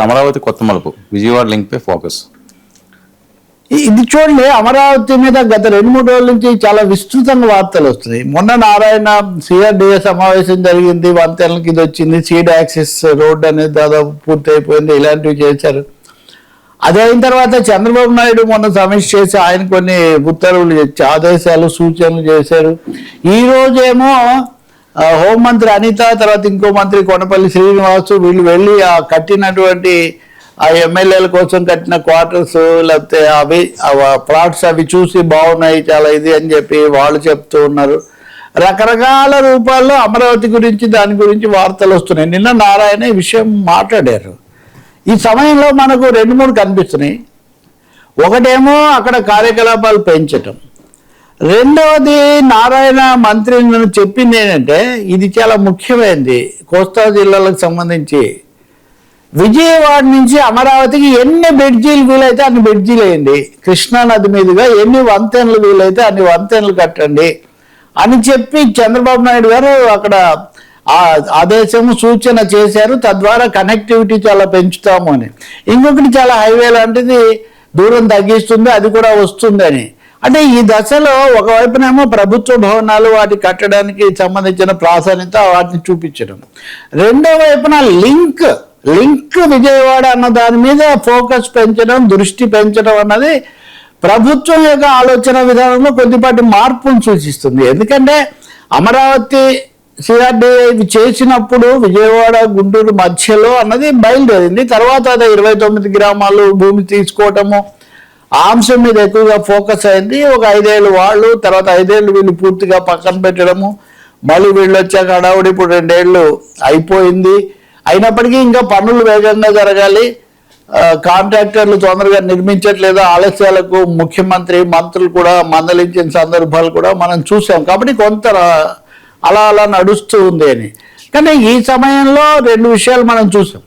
అమరావతి కొత్త మలుపు, విజయవాడ లింక్ పై ఫోకస్. ఇది చూడండి, అమరావతి మీద గత 2-3 రోజుల నుంచి చాలా విస్తృతంగా వార్తలు వస్తున్నాయి. మొన్న నారాయణ సిఆర్డీఏ సమావేశం జరిగింది, వంతెనలకి ఇది వచ్చింది, సీడ్ యాక్సిస్ రోడ్ అనేది దాదాపు పూర్తి అయిపోయింది, ఇలాంటివి చేశారు. అది అయిన తర్వాత చంద్రబాబు నాయుడు మొన్న సమీక్ష చేసి ఆయన కొన్ని ఉత్తర్వులు ఆదేశాలు సూచనలు చేశారు. ఈ రోజేమో హోంమంత్రి అనిత, తర్వాత ఇంకో మంత్రి కొనపల్లి శ్రీనివాసు వీళ్ళు వెళ్ళి ఆ కట్టినటువంటి ఆ ఎమ్మెల్యేల కోసం కట్టిన క్వార్టర్స్ లేకపోతే అవి ప్లాట్స్ అవి చూసి బాగున్నాయి చాలా ఇది అని చెప్పి వాళ్ళు చెప్తూ ఉన్నారు. రకరకాల రూపాల్లో అమరావతి గురించి దాని గురించి వార్తలు వస్తున్నాయి. నిన్న నారాయణ ఈ విషయం మాట్లాడారు. ఈ సమయంలో మనకు 2-3 కనిపిస్తున్నాయి. ఒకటేమో అక్కడ కార్యకలాపాలు పెంచటం, రెండవది నారాయణ మంత్రి చెప్పింది ఏంటంటే ఇది చాలా ముఖ్యమైనది. కోస్తా జిల్లాలకు సంబంధించి విజయవాడ నుంచి అమరావతికి ఎన్ని బ్రిడ్జీలు వీలైతే అన్ని బ్రిడ్జీలు వేయండి, కృష్ణానది మీదుగా ఎన్ని వంతెనలు వీలైతే అన్ని వంతెనలు కట్టండి అని చెప్పి చంద్రబాబు నాయుడు గారు అక్కడ ఆదేశము సూచన చేశారు. తద్వారా కనెక్టివిటీ చాలా పెంచుతాము అని. ఇంకొకటి చాలా హైవే లాంటిది దూరం తగ్గిస్తుంది, అది కూడా వస్తుందని. అంటే ఈ దశలో ఒకవైపునేమో ప్రభుత్వ భవనాలు వాటి కట్టడానికి సంబంధించిన ప్రాధాన్యత వాటిని చూపించడం, రెండో వైపున లింక్ విజయవాడ అన్న దాని మీద ఫోకస్ పెంచడం, దృష్టి పెంచడం అన్నది ప్రభుత్వం యొక్క ఆలోచన విధానంలో కొద్దిపాటి మార్పును సూచిస్తుంది. ఎందుకంటే అమరావతి సిఆర్డీఏ చేసినప్పుడు విజయవాడ గుంటూరు మధ్యలో అన్నది బయలుదేరింది. తర్వాత అదే 29 గ్రామాలు భూమి తీసుకోవటము ఆ అంశం మీద ఎక్కువగా ఫోకస్ అయింది. ఒక 5 ఏళ్ళు వాళ్ళు, తర్వాత 5 ఏళ్ళు వీళ్ళు పూర్తిగా పక్కన పెట్టడము, మళ్ళీ వీళ్ళు వచ్చాక హడావుడి ఇప్పుడు 2 ఏళ్ళు అయిపోయింది. అయినప్పటికీ ఇంకా పనులు వేగంగా జరగాలి, కాంట్రాక్టర్లు తొందరగా నిర్మించట్లేదు, ఆలస్యాలకు ముఖ్యమంత్రి మంత్రులు కూడా మందలించిన సందర్భాలు కూడా మనం చూసాం. కాబట్టి కొంత అలా నడుస్తూ ఉంది అని. కానీ ఈ సమయంలో 2 విషయాలు మనం చూసాం.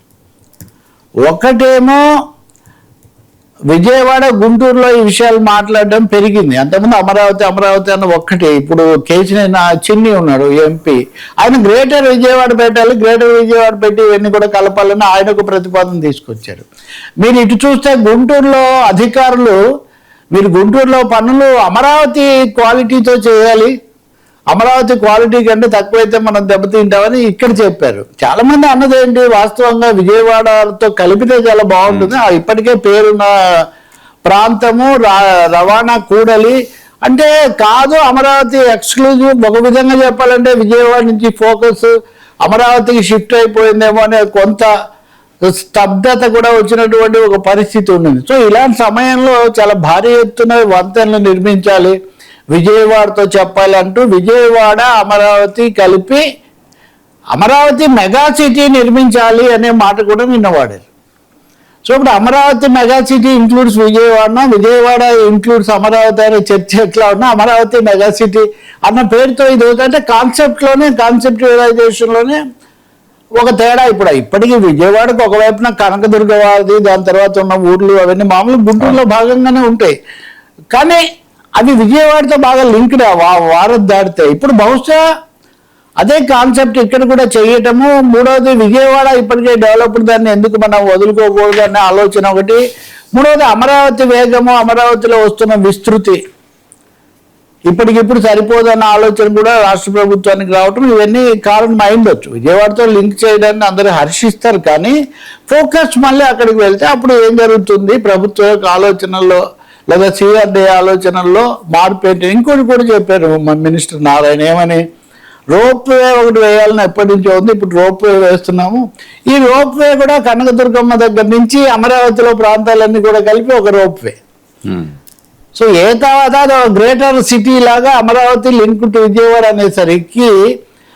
ఒకటేమో విజయవాడ గుంటూరులో ఈ విషయాలు మాట్లాడడం పెరిగింది. అంతకుముందు అమరావతి అన్న ఒక్కటే. ఇప్పుడు కేసీఆర్ చిన్ని ఉన్నాడు ఎంపీ, ఆయన గ్రేటర్ విజయవాడ పెట్టాలి, గ్రేటర్ విజయవాడ పెట్టి ఇవన్నీ కూడా కలపాలని ఆయన ఒక ప్రతిపాదన తీసుకొచ్చారు. మీరు ఇటు చూస్తే గుంటూరులో అధికారులు మీరు గుంటూరులో పనులు అమరావతి క్వాలిటీతో చేయాలి, అమరావతి క్వాలిటీ కంటే తక్కువైతే మనం దెబ్బతింటామని ఇక్కడ చెప్పారు. చాలా మంది అన్నది ఏంటి, వాస్తవంగా విజయవాడతో కలిపితే చాలా బాగుంటుంది, ఇప్పటికే పేరున్న ప్రాంతము, రవాణా కూడలి అంటే కాదు, అమరావతి ఎక్స్క్లూజివ్. ఒక విధంగా చెప్పాలంటే విజయవాడ నుంచి ఫోకస్ అమరావతికి షిఫ్ట్ అయిపోయిందేమో అనే కొంత స్తబ్దత కూడా వచ్చినటువంటి ఒక పరిస్థితి ఉన్నది. సో ఇలాంటి సమయంలో చాలా భారీ ఎత్తున వంతెనలు నిర్మించాలి, విజయవాడతో చెప్పాలంటూ విజయవాడ అమరావతి కలిపి అమరావతి మెగా సిటీ నిర్మించాలి అనే మాట కూడా నిన్నవాడారు. సో ఇప్పుడు అమరావతి మెగా సిటీ ఇంక్లూడ్స్ విజయవాడనా, విజయవాడ ఇంక్లూడ్స్ అమరావతి అనే చర్చ ఎట్లా ఉన్నా అమరావతి మెగా సిటీ అన్న పేరుతో ఇది అవుతుంటే కాన్సెప్చువలైజేషన్లోనే ఒక తేడా. ఇప్పటికీ విజయవాడకు ఒకవైపున కనకదుర్గ వారిది, దాని తర్వాత ఉన్న ఊర్లు అవన్నీ మామూలు గుంటూరులో భాగంగానే ఉంటాయి. కానీ అవి విజయవాడతో బాగా లింక్డ్ వారం దాటితే ఇప్పుడు బహుశా అదే కాన్సెప్ట్ ఇక్కడ కూడా చేయటము. మూడవది విజయవాడ ఇప్పటికే డెవలప్డ్, దాన్ని ఎందుకు మనం వదులుకోకూడదు అనే ఆలోచన ఒకటి. మూడవది అమరావతి వేగము, అమరావతిలో వస్తున్న విస్తృతి ఇప్పటికిప్పుడు సరిపోదన్న ఆలోచన కూడా రాష్ట్ర ప్రభుత్వానికి రావటం, ఇవన్నీ కారణం అయిండొచ్చు. విజయవాడతో లింక్ చేయడాన్ని అందరూ హర్షిస్తారు, కానీ ఫోకస్ మళ్ళీ అక్కడికి వెళ్తే అప్పుడు ఏం జరుగుతుంది, ప్రభుత్వం యొక్క ఆలోచనల్లో లేదా సిఆర్డీ ఆలోచనల్లో మార్పు ఏంటి. ఇంకోటి కూడా చెప్పారు మినిస్టర్ నారాయణ, ఏమని రోప్ వే ఒకటి వేయాలని ఎప్పటి నుంచో ఉంది, ఇప్పుడు రోప్ వే వేస్తున్నాము. ఈ రోప్ వే కూడా కనకదుర్గమ్మ దగ్గర నుంచి అమరావతిలో ప్రాంతాలన్నీ కూడా కలిపి ఒక రోప్ వే. సో తర్వాత గ్రేటర్ సిటీ లాగా అమరావతి లింక్ టు విజయవాడ అనేసరికి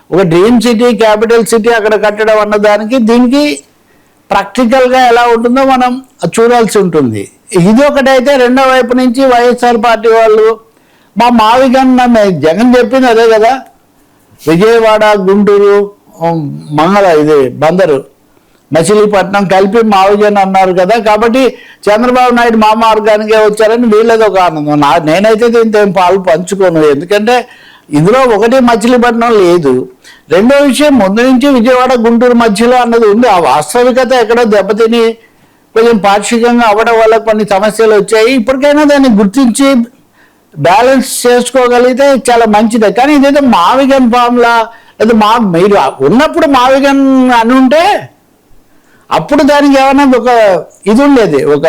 ఒక డ్రీమ్ సిటీ, క్యాపిటల్ సిటీ అక్కడ కట్టడం అన్నదానికి దీనికి ప్రాక్టికల్గా ఎలా ఉంటుందో మనం చూడాల్సి ఉంటుంది. ఇది ఒకటైతే రెండో వైపు నుంచి వైఎస్ఆర్ పార్టీ వాళ్ళు మా మావిగన్న జగన్ చెప్పింది అదే కదా, విజయవాడ గుంటూరు ఇది బందరు మచిలీపట్నం కలిపి మావిగన్ అన్నారు కదా. కాబట్టి చంద్రబాబు నాయుడు మా మార్గానికే వచ్చారని వీళ్ళది ఒక ఆనందం. నేనైతే దీంతో ఏం పాలు పంచుకోను, ఎందుకంటే ఇందులో ఒకటి మచిలీపట్నం లేదు. రెండో విషయం, ముందు నుంచి విజయవాడ గుంటూరు మధ్యలో అన్నది ఉంది. ఆ వాస్తవికత ఎక్కడో దెబ్బతిని కొంచెం పాక్షికంగా అవ్వడం వల్ల కొన్ని సమస్యలు వచ్చాయి. ఇప్పటికైనా దాన్ని గుర్తించి బ్యాలెన్స్ చేసుకోగలిగితే చాలా మంచిదే. కానీ ఇదేదో మావిగన్ ఫామ్లా లేదా మీరు ఉన్నప్పుడు మావిగన్ అని ఉంటే అప్పుడు దానికి ఏమైనా ఒక ఇది ఉండేది, ఒక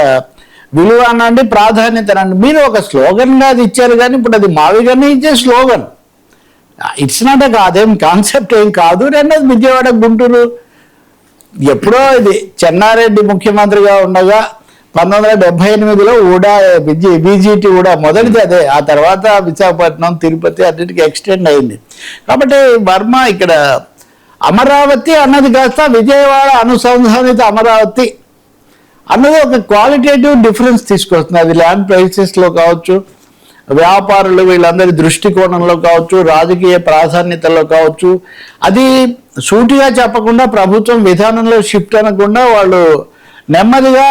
విలువ అనండి, ప్రాధాన్యత అనండి. మీరు ఒక స్లోగన్గా అది ఇచ్చారు, కానీ ఇప్పుడు అది మావిగన్ ఇచ్చే స్లోగన్. ఇట్స్ నాట్ అదేం కాన్సెప్ట్ ఏం కాదు. రెండోది విజయవాడ గుంటూరు ఎప్పుడో ఇది చెన్నారెడ్డి ముఖ్యమంత్రిగా ఉండగా 1978లో కూడా బీజీటీ కూడా మొదటిది అదే. ఆ తర్వాత విశాఖపట్నం, తిరుపతి అన్నిటికీ ఎక్స్టెండ్ అయింది. కాబట్టి వర్మ ఇక్కడ అమరావతి అన్నది కాస్త విజయవాడ అనుసంధానిత అమరావతి అన్నది ఒక క్వాలిటేటివ్ డిఫరెన్స్ తీసుకొస్తుంది. అది ల్యాండ్ ప్రైసెస్లో కావచ్చు, వ్యాపారులు వీళ్ళందరి దృష్టికోణంలో కావచ్చు, రాజకీయ ప్రాధాన్యతలో కావచ్చు. అది సూటిగా చెప్పకుండా ప్రభుత్వం విధానంలో షిఫ్ట్ అనకుండా వాళ్ళు నెమ్మదిగా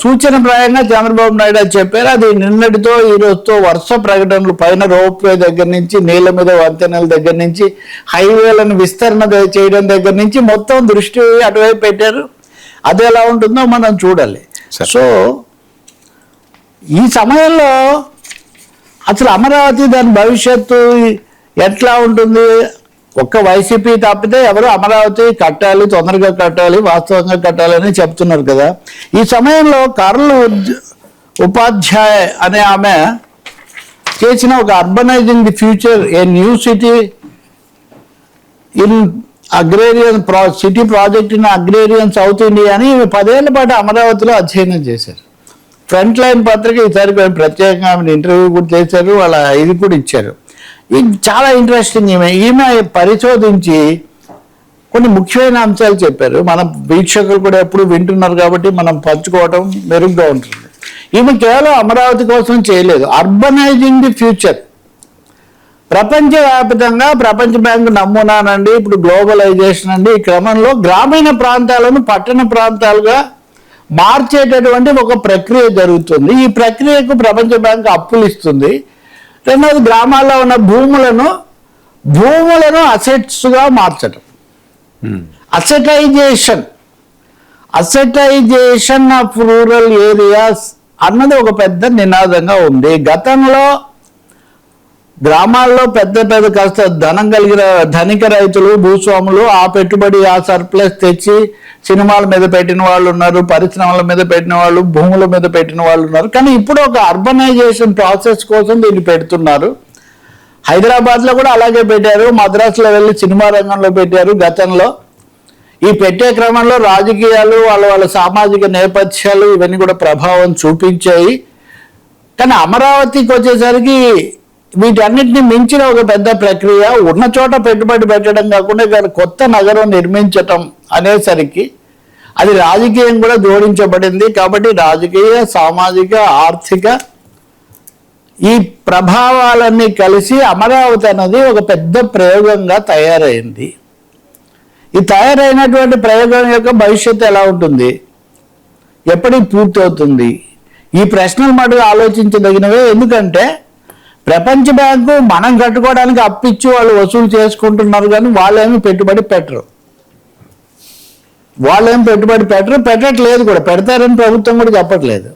సూచనప్రాయంగా చంద్రబాబు నాయుడు అని చెప్పారు. అది నిన్నటితో ఈ రోజుతో వరుస ప్రకటనలు, పైన రోప్వే దగ్గర నుంచి, నీళ్ళ మీద వంతెనల దగ్గర నుంచి, హైవేలను విస్తరణ చేయడం దగ్గర నుంచి మొత్తం దృష్టి అటువైపు పెట్టారు. అది ఎలా ఉంటుందో మనం చూడాలి. సో ఈ సమయంలో అసలు అమరావతి దాని భవిష్యత్తు ఎట్లా ఉంటుంది? ఒక్క వైసీపీ తప్పితే ఎవరు అమరావతి కట్టాలి, తొందరగా కట్టాలి, వాస్తవంగా కట్టాలని చెప్తున్నారు కదా. ఈ సమయంలో కర్ల్ ఉపాధ్యాయ్ అనే ఆమె చేసిన ఒక urbanising the future a new city in agrarian city project in agrarian South India అని 10 ఏళ్ల పాటు అమరావతిలో అధ్యయనం చేశారు. ఫ్రంట్ లైన్ పత్రిక ఈసారి ప్రత్యేకంగా ఆమెను ఇంటర్వ్యూ కూడా చేశారు, వాళ్ళ ఇది కూడా ఇచ్చారు. ఇది చాలా ఇంట్రెస్టింగ్. ఈమె పరిశోధించి కొన్ని ముఖ్యమైన అంశాలు చెప్పారు. మన వీక్షకులు కూడా ఎప్పుడు వింటున్నారు కాబట్టి మనం పంచుకోవడం మెరుగ్గా ఉంటుంది. ఈమె కేవలం అమరావతి కోసం చేయలేదు, అర్బనైజింగ్ ది ఫ్యూచర్. ప్రపంచవ్యాప్తంగా ప్రపంచ బ్యాంకు నమూనానండి, ఇప్పుడు గ్లోబలైజేషన్ అండి, ఈ క్రమంలో గ్రామీణ ప్రాంతాలను పట్టణ ప్రాంతాలుగా మార్చేటటువంటి ఒక ప్రక్రియ జరుగుతుంది. ఈ ప్రక్రియకు ప్రపంచ బ్యాంకు అప్పులు ఇస్తుంది. రెండవది గ్రామాల్లో ఉన్న భూములను అసెట్స్గా మార్చడం, అసెటైజేషన్ ఆఫ్ రూరల్ ఏరియాస్ అన్నది ఒక పెద్ద నినాదంగా ఉంది. గతంలో గ్రామాల్లో పెద్ద కాస్త ధనం కలిగిన ధనిక రైతులు, భూస్వాములు ఆ పెట్టుబడి, ఆ సర్ప్లస్ తెచ్చి సినిమాల మీద పెట్టిన వాళ్ళు ఉన్నారు, పరిశ్రమల మీద పెట్టిన వాళ్ళు, భూముల మీద పెట్టిన వాళ్ళు ఉన్నారు. కానీ ఇప్పుడు ఒక అర్బనైజేషన్ ప్రాసెస్ కోసం దీన్ని పెడుతున్నారు. హైదరాబాద్లో కూడా అలాగే పెట్టారు, మద్రాసులో వెళ్ళి సినిమా రంగంలో పెట్టారు గతంలో. ఈ పెట్టే క్రమంలో రాజకీయాలు, వాళ్ళ సామాజిక నేపథ్యాలు ఇవన్నీ కూడా ప్రభావం చూపించాయి. కానీ అమరావతికి వచ్చేసరికి వీటన్నిటిని మించిన ఒక పెద్ద ప్రక్రియ, ఉన్న చోట పెట్టుబడి పెట్టడం కాకుండా ఇక్కడ కొత్త నగరం నిర్మించటం అనేసరికి అది రాజకీయం కూడా జోడించబడింది. కాబట్టి రాజకీయ, సామాజిక, ఆర్థిక ఈ ప్రభావాలన్నీ కలిసి అమరావతి అనేది ఒక పెద్ద ప్రయోగంగా తయారైంది. ఈ తయారైనటువంటి ప్రయోగం యొక్క భవిష్యత్తు ఎలా ఉంటుంది, ఎప్పటికి పూర్తవుతుంది, ఈ ప్రశ్నలు మటుకు ఆలోచించదగినవే. ఎందుకంటే ప్రపంచ బ్యాంకు మనం కట్టుకోవడానికి అప్పిచ్చి వాళ్ళు వసూలు చేసుకుంటున్నారు, కానీ వాళ్ళేమి పెట్టుబడి పెట్టరు. పెట్టట్లేదు కూడా, పెడతారని ప్రభుత్వం కూడా చెప్పట్లేదు.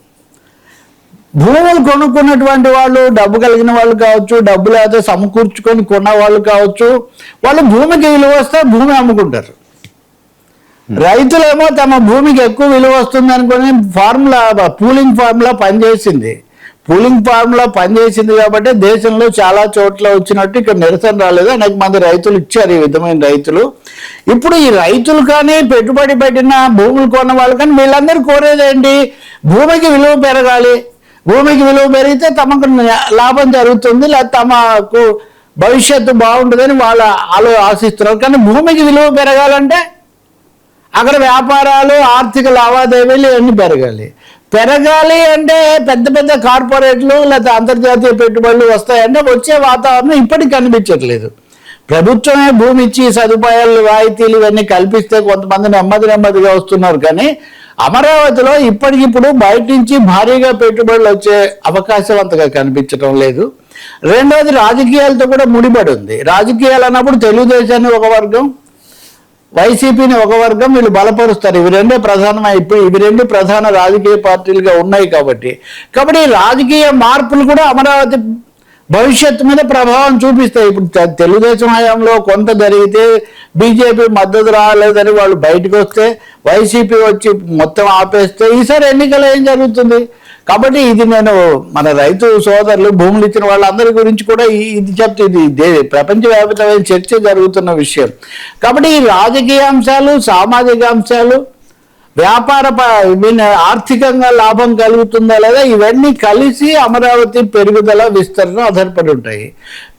భూములు కొనుక్కున్నటువంటి వాళ్ళు, డబ్బు కలిగిన వాళ్ళు కావచ్చు, డబ్బు లేకపోతే సమకూర్చుకొని కొన్న వాళ్ళు కావచ్చు, వాళ్ళు భూమికి విలువ వస్తే భూమి అమ్ముకుంటారు. రైతులేమో తమ భూమికి ఎక్కువ విలువ వస్తుంది అనుకుని పూలింగ్ ఫార్ములా పనిచేసింది కాబట్టి దేశంలో చాలా చోట్ల వచ్చినట్టు ఇక్కడ నిరసన రాలేదు. అనేక మంది రైతులు ఇచ్చారు, ఈ విధమైన రైతులు. ఇప్పుడు ఈ రైతులు కానీ, పెట్టుబడి పెట్టిన భూములు కొన్న వాళ్ళు కానీ వీళ్ళందరూ కోరేదేంటి? భూమికి విలువ పెరగాలి. భూమికి విలువ పెరిగితే తమకు లాభం జరుగుతుంది, లేదా తమకు భవిష్యత్తు బాగుంటుందని వాళ్ళు ఆశిస్తున్నారు. కానీ భూమికి విలువ పెరగాలంటే అక్కడ వ్యాపారాలు, ఆర్థిక లావాదేవీలు ఇవన్నీ పెరగాలి అంటే పెద్ద కార్పొరేట్లు లేదా అంతర్జాతీయ పెట్టుబడులు వస్తాయంటే వచ్చే వాతావరణం ఇప్పటికి కనిపించట్లేదు. ప్రభుత్వమే భూమి ఇచ్చి సదుపాయాలు, రాయితీలు ఇవన్నీ కల్పిస్తే కొంతమంది నెమ్మదిగా వస్తున్నారు. కానీ అమరావతిలో ఇప్పటికిప్పుడు బయట నుంచి భారీగా పెట్టుబడులు వచ్చే అవకాశం అంతగా కనిపించడం లేదు. రెండవది రాజకీయాలతో కూడా ముడిపడి ఉంది. రాజకీయాలు అన్నప్పుడు తెలుగుదేశాన్ని ఒక వర్గం, వైసీపీని ఒక వర్గం వీళ్ళు బలపరుస్తారు. ఇవి రెండు ప్రధాన రాజకీయ పార్టీలుగా ఉన్నాయి కాబట్టి ఈ రాజకీయ మార్పులు కూడా అమరావతి భవిష్యత్తు మీద ప్రభావం చూపిస్తాయి. ఇప్పుడు తెలుగుదేశం హయాంలో కొంత జరిగితే బీజేపీ మద్దతు రాలేదని వాళ్ళు బయటకు వస్తే, వైసీపీ వచ్చి మొత్తం ఆపేస్తే ఈసారి ఎన్నికలు ఏం జరుగుతుంది? కాబట్టి ఇది నేను మన రైతు సోదరులు, భూములు ఇచ్చిన వాళ్ళందరి గురించి కూడా ఇది చెప్తే ఇది ప్రపంచవ్యాప్తమైన చర్చ జరుగుతున్న విషయం. కాబట్టి ఈ రాజకీయ అంశాలు, సామాజిక అంశాలు, వ్యాపార ఆర్థికంగా లాభం కలుగుతుందా లేదా, ఇవన్నీ కలిసి అమరావతి పెరుగుదల విస్తరణ ఆధారపడి ఉంటాయి.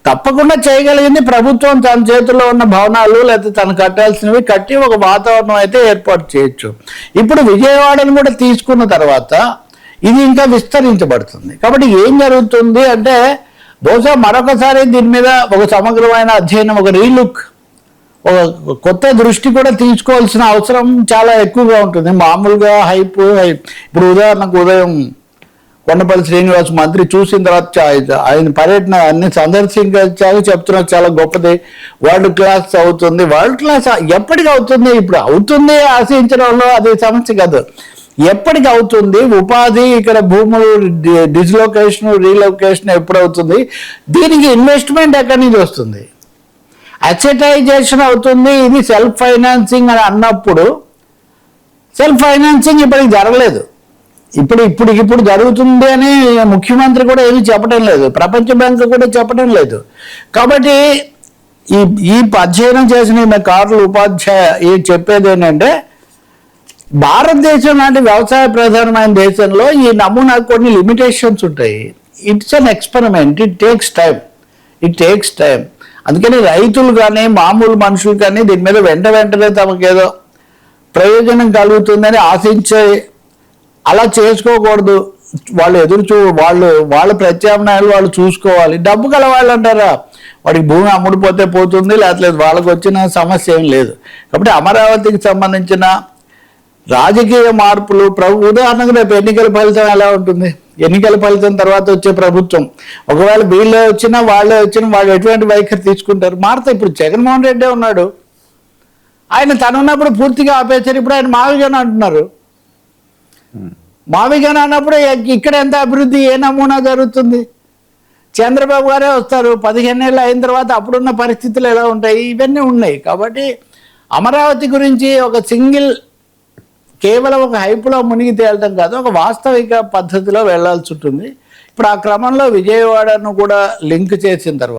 తప్పకుండా చేయగలిగింది ప్రభుత్వం తన చేతుల్లో ఉన్న భవనాలు లేకపోతే తను కట్టాల్సినవి కట్టి ఒక వాతావరణం అయితే ఏర్పాటు చేయొచ్చు. ఇప్పుడు విజయవాడను కూడా తీసుకున్న తర్వాత ఇది ఇంకా విస్తరించబడుతుంది. కాబట్టి ఏం జరుగుతుంది అంటే బహుశా మరొకసారి దీని మీద ఒక సమగ్రమైన అధ్యయనం, ఒక రీలుక్, ఒక కొత్త దృష్టి కూడా తీసుకోవాల్సిన అవసరం చాలా ఎక్కువగా ఉంటుంది. మామూలుగా ఇప్పుడు ఉదాహరణకు ఉదయం కొండపల్లి శ్రీనివాస్ మంత్రి చూసిన తర్వాత ఆయన పర్యటన అన్ని సందర్శించాక చెప్తున్నారు చాలా గొప్పది, వరల్డ్ క్లాస్ అవుతుంది. వరల్డ్ క్లాస్ ఎప్పటికి అవుతుంది? ఇప్పుడు అవుతుంది ఆశించడంలో అది సమస్య కాదు, ఎప్పటికి అవుతుంది? ఉపాధి, ఇక్కడ భూములు డిస్లొకేషన్, రీలొకేషన్ ఎప్పుడు అవుతుంది? దీనికి ఇన్వెస్ట్మెంట్ ఎక్కడి నుంచి వస్తుంది? అసెటైజేషన్ అవుతుంది. ఇది సెల్ఫ్ ఫైనాన్సింగ్ అని అన్నప్పుడు సెల్ఫ్ ఫైనాన్సింగ్ ఇప్పటికి జరగలేదు. ఇప్పుడు జరుగుతుంది అని ముఖ్యమంత్రి కూడా ఏమీ చెప్పడం లేదు, ప్రపంచ బ్యాంకు కూడా చెప్పడం లేదు. కాబట్టి ఈ అధ్యయనం చేసిన కార్ల్ ఉపాధ్యాయ చెప్పేది ఏంటంటే, భారతదేశం లాంటి వ్యవసాయ ప్రధానమైన దేశంలో ఈ నమూనా కొన్ని లిమిటేషన్స్ ఉంటాయి. It's an experiment, it takes time. అందుకని రైతులు కానీ మామూలు మనుషులు కానీ దీని మీద వెంటనే తమకేదో ప్రయోజనం కలుగుతుందని ఆశించే అలా చేసుకోకూడదు. వాళ్ళ ప్రత్యామ్నాయాలు వాళ్ళు చూసుకోవాలి. డబ్బు గల వాళ్ళు అంటారా, వాడికి భూమి అమ్ముడిపోతే పోతుంది, లేకపోతే వాళ్ళకి వచ్చిన సమస్య ఏం లేదు. కాబట్టి అమరావతికి సంబంధించిన రాజకీయ మార్పులు, ఉదాహరణకు రేపు ఎన్నికల ఫలితం ఎలా ఉంటుంది? ఎన్నికల ఫలితం తర్వాత వచ్చే ప్రభుత్వం ఒకవేళ వీళ్ళే వచ్చినా వాళ్ళే వచ్చినా వాళ్ళు ఎటువంటి వైఖరి తీసుకుంటారు? మారుతాయి. ఇప్పుడు జగన్మోహన్ రెడ్డి ఉన్నాడు, ఆయన తనున్నప్పుడు పూర్తిగా ఆపేశారు. ఇప్పుడు ఆయన మావిగన అంటున్నారు. మావిగన అన్నప్పుడు ఇక్కడ ఎంత అభివృద్ధి, ఏ నమూనా జరుగుతుంది? చంద్రబాబు గారే వస్తారు 15 ఏళ్ళు అయిన తర్వాత, అప్పుడున్న పరిస్థితులు ఎలా ఉంటాయి? ఇవన్నీ ఉన్నాయి. కాబట్టి అమరావతి గురించి ఒక కేవలం ఒక హైపులో మునిగి తేలటం కాదు, ఒక వాస్తవిక పద్ధతిలో వెళ్లాల్సి ఉంటుంది. ఇప్పుడు ఆ క్రమంలో విజయవాడను కూడా లింక్ చేసిన తర్వాత